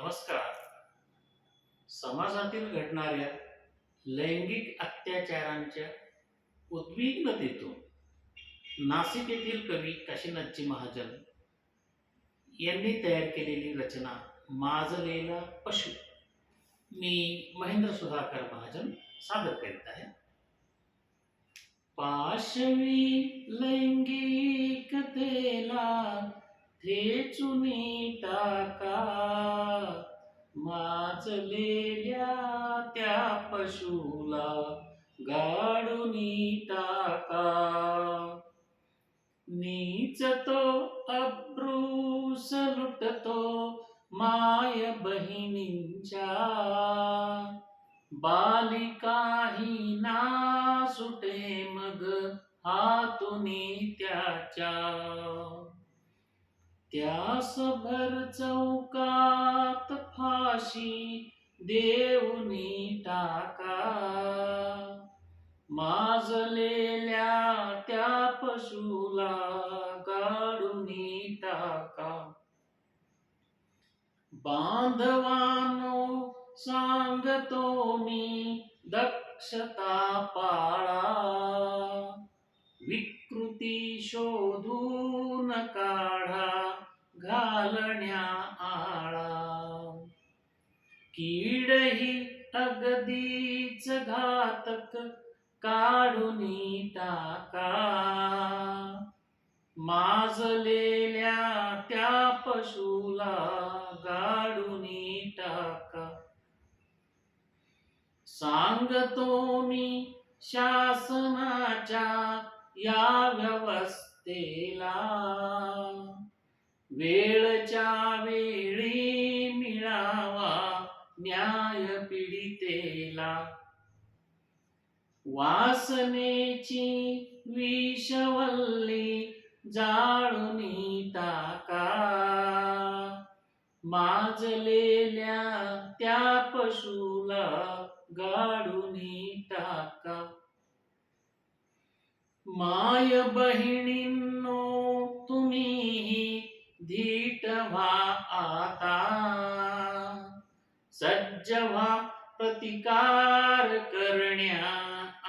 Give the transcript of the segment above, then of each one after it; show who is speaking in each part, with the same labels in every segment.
Speaker 1: नमस्कार. समाजातील घडणाऱ्या लैंगिक अत्याचारांच्या उद्विग्नतेतून नाशिक येथील कवी काशीनाथजी महाजन यांनी तयार केलेली रचना माजलेला पशु मी महेंद्र सुधाकर महाजन सादर करीत आहे. पाशवी लैंगिकतेला ठेचुनी टाका, माजलेल्या त्या पशुला गाडूनी टाका. नीच तो अब्रूस लुटतो माय बहिणींच्या, बालिकाही ना सुटे मग हातुनी त्याच्या. त्यास भर चौकात फाशी देऊनी टाका, माजलेल्या त्या पशुला गाडूनी टाका. बांधवानो सांगतो मी दक्षता पाळा, विकृती शोधून काढा घालण्या आळा. कीड ही अगदीच घातक काढूनी टाका, माजलेल्या त्या पशुला गाडूनी टाका. सांगतो मी शासनाच्या या व्यवस्थेला, वेळच्या वेळी मिळावा न्याय पीडितेला. वासनेची विषवल्ली जाळूनी टाका, माजलेल्या त्या पशुला गाडूनी टाका. माय बहिणींनो तुम्हीही धीट व्हा आता, सज्ज व्हा प्रतिकार करण्या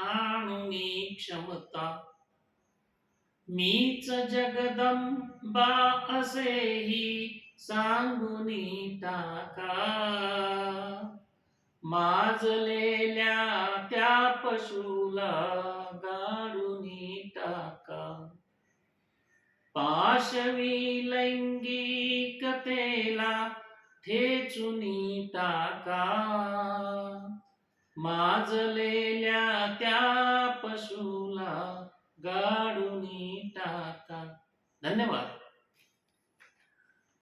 Speaker 1: आणुनी क्षमता. मीच जगदंबा असेही सांगूनी टाका, माजलेल्या त्या पशुला गाडूनी टाका. पाशवी लैंगिकतेला ठेचुनी टाका, माजलेल्या त्या पशुला गाडूनी टाका. धन्यवाद.